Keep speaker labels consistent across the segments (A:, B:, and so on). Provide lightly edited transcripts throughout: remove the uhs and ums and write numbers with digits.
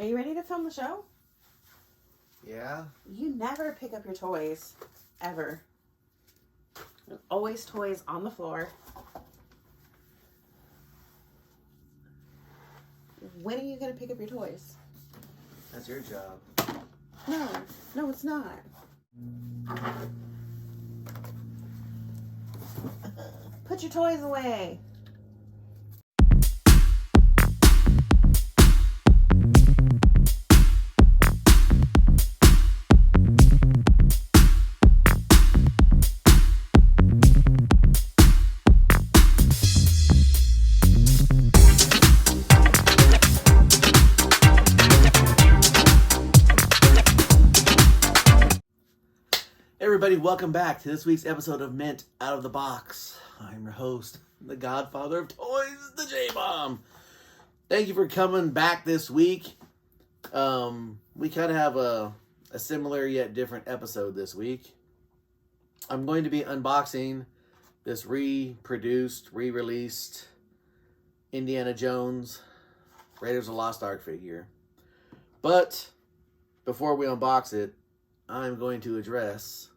A: Are you ready to film the show?
B: Yeah?
A: You never pick up your toys. Ever. Always toys on the floor. When are you going to pick up your toys?
B: That's your job.
A: No, it's not. Put your toys away.
B: Everybody, welcome back to this week's episode of Mint Out of the Box. I'm your host, the godfather of toys, the J-Bomb. Thank you for coming back this week. We kind of have a similar yet different episode this week. I'm going to be unboxing this re-released Indiana Jones Raiders of the Lost Ark figure. But before we unbox it, I'm going to address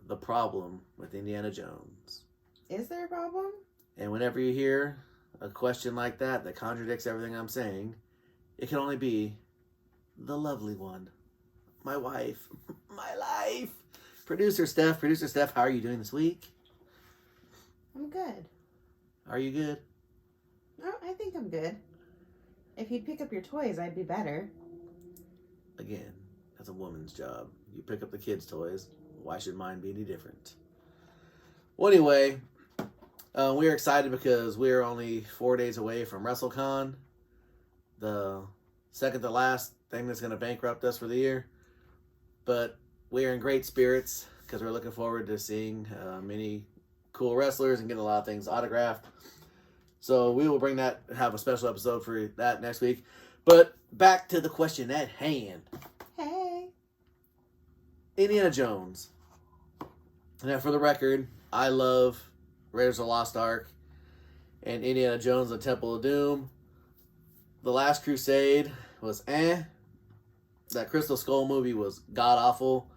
B: the problem with Indiana Jones.
A: Is there a problem?
B: And whenever you hear a question like that contradicts everything I'm saying, it can only be the lovely one. My wife. My life. Producer Steph, how are you doing this week?
A: I'm good.
B: Are you good?
A: No, I think I'm good. If you'd pick up your toys, I'd be better.
B: Again, that's a woman's job. You pick up the kids' toys. Why should mine be any different? Well, anyway, we're excited because we're only 4 days away from WrestleCon, the second to last thing that's going to bankrupt us for the year. But we're in great spirits because we're looking forward to seeing many cool wrestlers and getting a lot of things autographed. So we will have a special episode for that next week. But back to the question at hand.
A: Hey.
B: Indiana Jones. Now, for the record, I love Raiders of the Lost Ark and Indiana Jones and the Temple of Doom. The Last Crusade was That Crystal Skull movie was god-awful.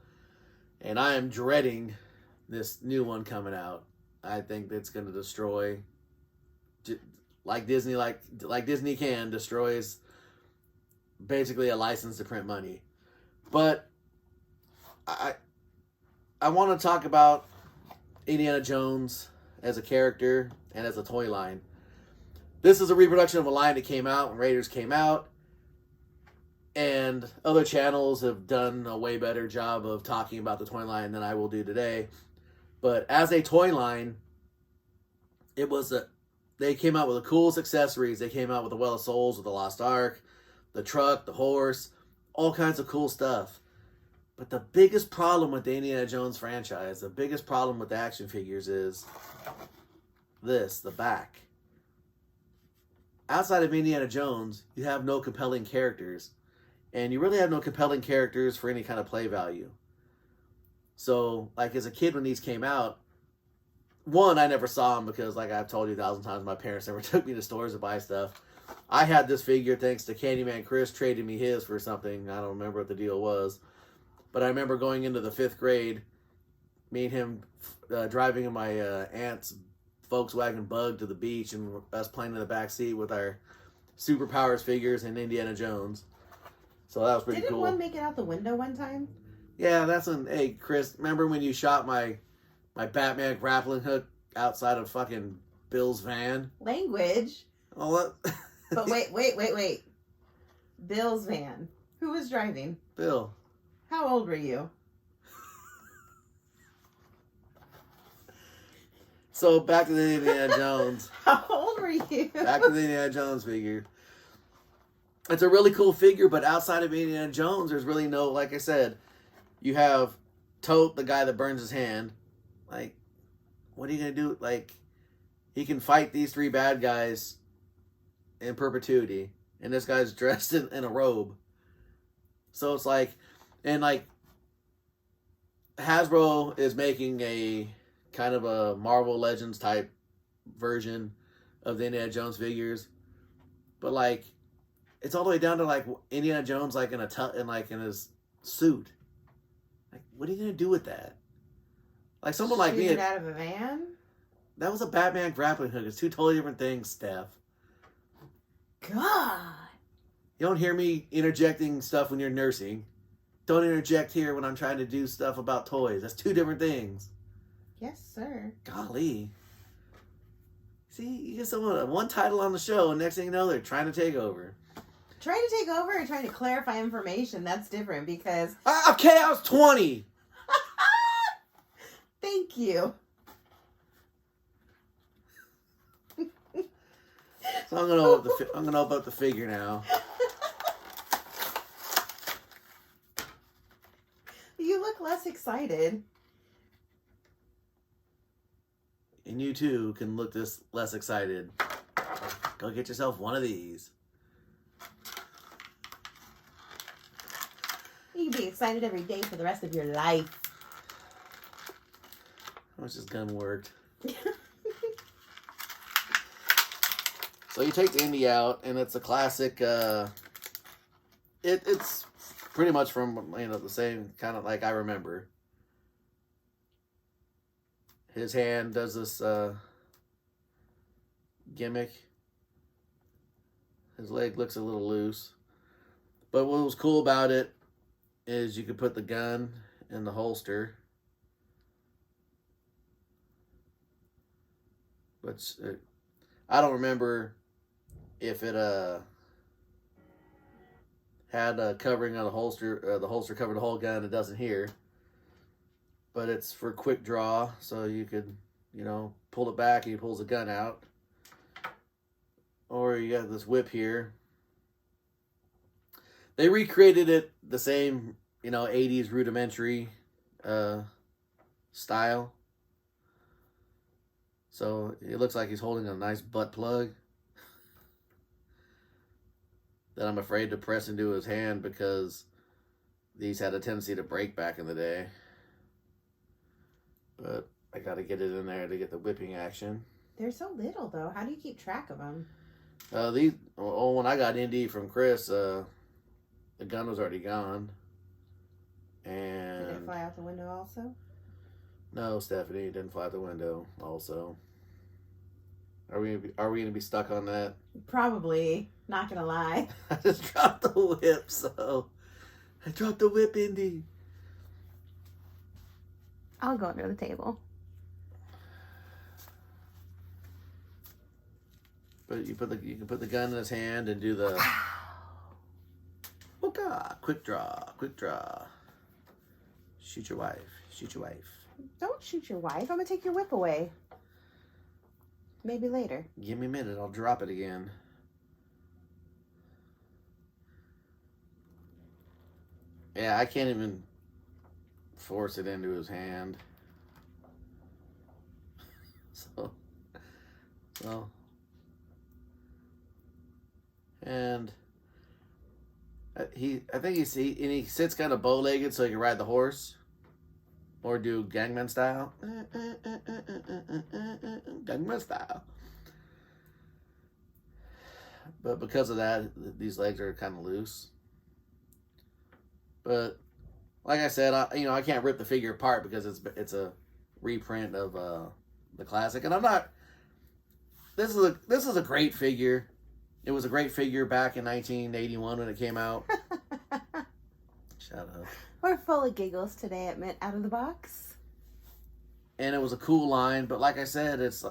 B: And I am dreading this new one coming out. I think it's going to destroy, like Disney destroys basically a license to print money. But I want to talk about Indiana Jones as a character and as a toy line. This is a reproduction of a line that came out when Raiders came out. And other channels have done a way better job of talking about the toy line than I will do today. But as a toy line, they came out with the coolest accessories. They came out with the Well of Souls, with the Lost Ark, the truck, the horse, all kinds of cool stuff. But the biggest problem with the Indiana Jones franchise, the biggest problem with the action figures is the back. Outside of Indiana Jones, you have no compelling characters. And you really have no compelling characters for any kind of play value. So, like, as a kid when these came out, one, I never saw them because, like I've told you 1,000 times, my parents never took me to stores to buy stuff. I had this figure thanks to Candyman Chris trading me his for something. I don't remember what the deal was. But I remember going into the 5th grade, me and him driving in my aunt's Volkswagen Bug to the beach and us playing in the back seat with our Superpowers figures and Indiana Jones. So that was pretty cool.
A: Didn't one make it out the window one time?
B: Yeah, that's when, hey, Chris, remember when you shot my Batman grappling hook outside of fucking Bill's van?
A: Language.
B: Oh, what?
A: But wait. Bill's van. Who was driving?
B: Bill.
A: How old were you?
B: So back to the Indiana Jones.
A: How old were you?
B: Back to the Indiana Jones figure. It's a really cool figure, but outside of Indiana Jones, there's really no, like I said, you have Tote, the guy that burns his hand. Like, what are you going to do? Like, he can fight these 3 bad guys in perpetuity. And this guy's dressed in a robe. So it's like, and like, Hasbro is making a kind of a Marvel Legends type version of the Indiana Jones figures. But like, It's all the way down to like Indiana Jones, like in his suit. Like, what are you gonna do with that? Like someone like
A: Shoot
B: me,
A: it out of a van?
B: that was a Batman grappling hook. It's two totally different things, Steph.
A: God.
B: You don't hear me interjecting stuff when you're nursing. Don't interject here when I'm trying to do stuff about toys. That's two different things.
A: Yes, sir.
B: Golly. See, you get someone one title on the show, and next thing you know, they're trying to take over.
A: Trying to take over or trying to clarify information, that's different because...
B: Okay, I was 20.
A: Thank you.
B: So I'm gonna open up the figure now.
A: You look less excited.
B: And you too can look this less excited. Go get yourself one of these.
A: You can be excited every day for the rest of your life.
B: How much this gun worked? So you take the Indy out, and it's a classic. It's pretty much from the same kind of like I remember. His hand does this gimmick. His leg looks a little loose, but what was cool about it is you could put the gun in the holster. But I don't remember if it had a covering on the holster. The holster covered the whole gun. It doesn't here. But it's for quick draw, so you could, pull it back and he pulls the gun out. Or you got this whip here. They recreated it the same, 80s rudimentary style. So it looks like he's holding a nice butt plug that I'm afraid to press into his hand because these had a tendency to break back in the day. But I got to get it in there to get the whipping action.
A: They're so little, though. How do you keep track of them?
B: When I got Indy from Chris, the gun was already gone. And
A: did it fly out the window also?
B: No, Stephanie, it didn't fly out the window also. Are we going to be stuck on that?
A: Probably. Not going to lie.
B: I just dropped the whip, so... I dropped the whip, Indy.
A: I'll go under the table.
B: But you can put the gun in his hand and do the... Oh God! Quick draw. Shoot your wife.
A: Don't shoot your wife. I'm going to take your whip away. Maybe later.
B: Give me a minute. I'll drop it again. Yeah, I can't even force it into his hand. So, and I think he sits kind of bow-legged so he can ride the horse. Or do Gangnam Style. Gangnam Style. But because of that, these legs are kind of loose. But like I said, I can't rip the figure apart because it's a reprint of the classic, and I'm not. This is a great figure. It was a great figure back in 1981 when it came out. Shut up.
A: We're full of giggles today at Mint Out of the Box.
B: And it was a cool line, but like I said, it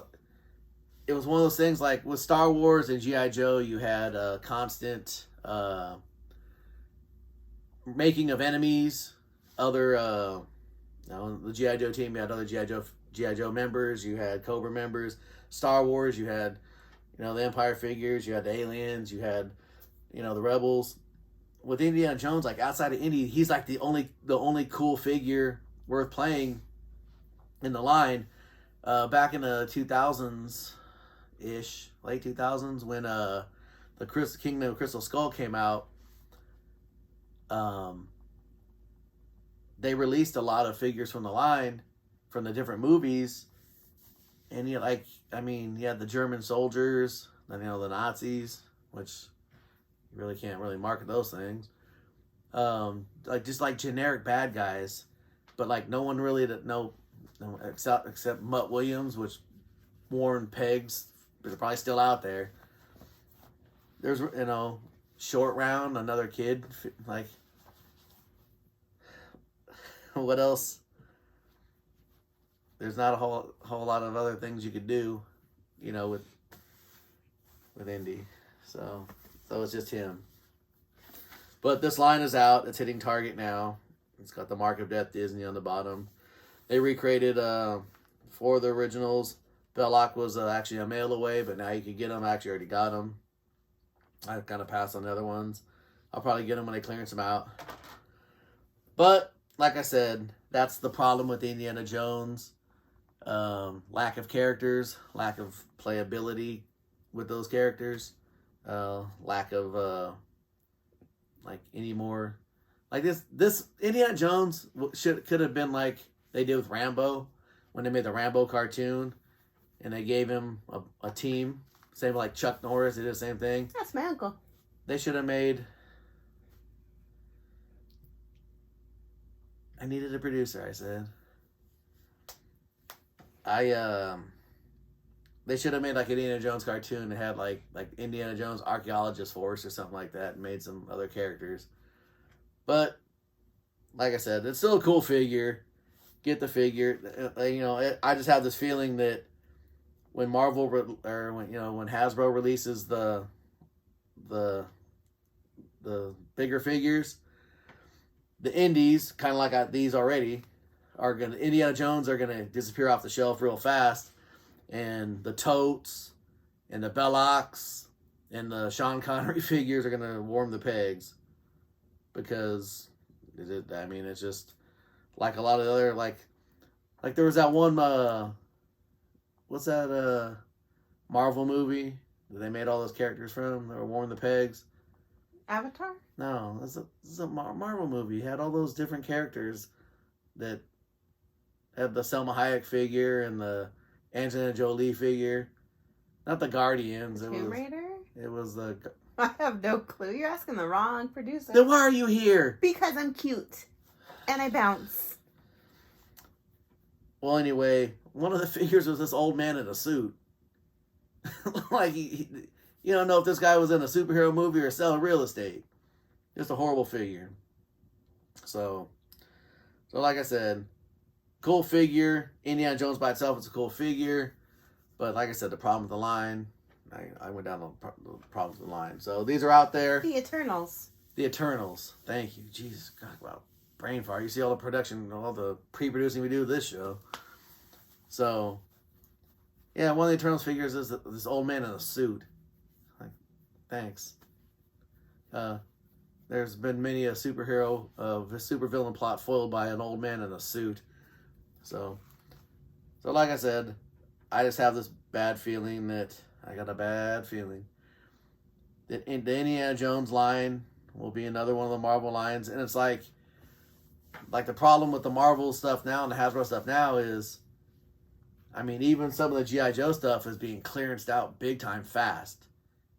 B: was one of those things like with Star Wars and G.I. Joe, you had a constant making of enemies. The G.I. Joe team, you had other G.I. Joe members, you had Cobra members. Star Wars, you had, the Empire figures, you had the aliens, you had, the rebels. With Indiana Jones, like outside of Indy, he's like the only cool figure worth playing in the line. Back in the 2000s-ish, late 2000s, when the Kingdom of Crystal Skull came out, they released a lot of figures from the line, from the different movies, and you had the German soldiers, then the Nazis, which You really can't really market those things. Like just like generic bad guys, but like no one really no except Mutt Williams, which worn pegs. They're probably still out there. There's Short Round, another kid. Like what else? There's not a whole lot of other things you could do, with Indy. So it's just him. But this line is out. It's hitting Target now. It's got the Mark of Death Disney on the bottom. They recreated 4 of the originals. Belloc was actually a mail away, but now you can get them. I actually already got them. I kind of passed on the other ones. I'll probably get them when they clearance them out. But, like I said, that's the problem with Indiana Jones. Lack of characters, lack of playability with those characters, lack of any more like this Indiana Jones could have been like they did with Rambo when they made the Rambo cartoon and they gave him a team, same like Chuck Norris. They did the same thing.
A: That's my uncle.
B: They should have made. I needed a producer. I said. They should have made like an Indiana Jones cartoon that had like Indiana Jones Archaeologist Force or something like that and made some other characters. But like I said, it's still a cool figure. Get the figure. I just have this feeling that when Marvel when Hasbro releases the bigger figures, the indies kind of like these already Indiana Jones are gonna disappear off the shelf real fast. And the Totes and the Bellocs and the Sean Connery figures are going to warm the pegs. Because, it's just like a lot of other, like there was that one, what's that Marvel movie that they made all those characters from that were warming the pegs?
A: Avatar?
B: No, this is a Marvel movie. It had all those different characters that had the Selma Hayek figure and the Angelina Jolie figure. Not the Guardians.
A: Tomb Raider?
B: It was the...
A: I have no clue. You're asking the wrong producer.
B: Then why are you here?
A: Because I'm cute. And I bounce.
B: Well, anyway, one of the figures was this old man in a suit. Like, you don't know if this guy was in a superhero movie or selling real estate. Just a horrible figure. So like I said... Cool figure. Indiana Jones by itself is a cool figure. But like I said, the problem with the line, I went down the problems with the line. So these are out there.
A: The Eternals.
B: The Eternals. Thank you. Jesus, God, wow. Brain fart. You see all the production, all the pre-producing we do with this show. So, yeah, one of the Eternals figures is this old man in a suit. Like, thanks. There's been many a supervillain plot foiled by an old man in a suit. So like I said, I just have this bad feeling that the Indiana Jones line will be another one of the Marvel lines. And it's like the problem with the Marvel stuff now and the Hasbro stuff now is, even some of the G.I. Joe stuff is being clearanced out big time fast.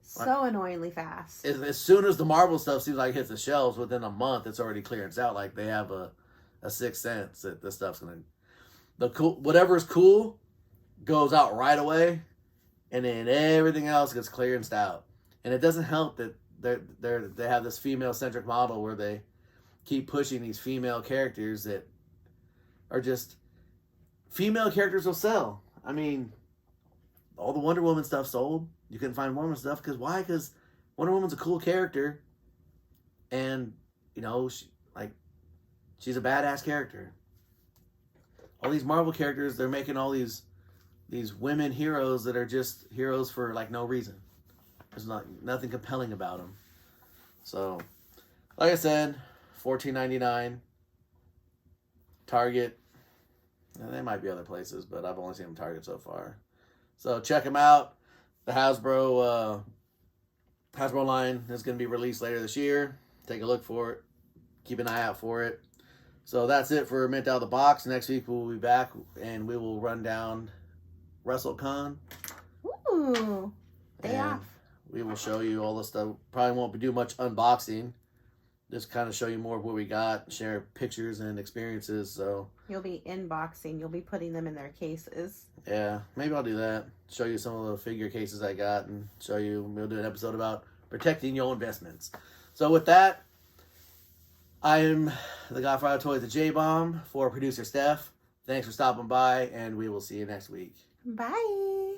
A: So annoyingly fast.
B: As soon as the Marvel stuff seems like it hits the shelves, within a month, it's already clearance out. Like they have a sixth sense that this stuff's going to... whatever's cool goes out right away, and then everything else gets clearanced out. And it doesn't help that they have this female-centric model where they keep pushing these female characters that are just... Female characters will sell. All the Wonder Woman stuff sold. You couldn't find Wonder Woman stuff. Because why? Because Wonder Woman's a cool character. And, she's a badass character. All these Marvel characters, they're making all these women heroes that are just heroes for no reason. There's nothing compelling about them. So, like I said, $14.99. Target. And they might be other places, but I've only seen them Target so far. So check them out. The Hasbro line is going to be released later this year. Take a look for it. Keep an eye out for it. So that's it for Mint Out of the Box. Next week we'll be back and we will run down WrestleCon.
A: Ooh, day off.
B: we will show you all the stuff. Probably won't do much unboxing. Just kind of show you more of what we got, share pictures and experiences. So
A: You'll be inboxing. You'll be putting them in their cases.
B: yeah, maybe I'll do that. Show you some of the figure cases I got, and show you. We'll do an episode about protecting your investments. So with that, I am the Godfather of Toys, the J-Bomb, for producer Steph. Thanks for stopping by, and we will see you next week.
A: Bye.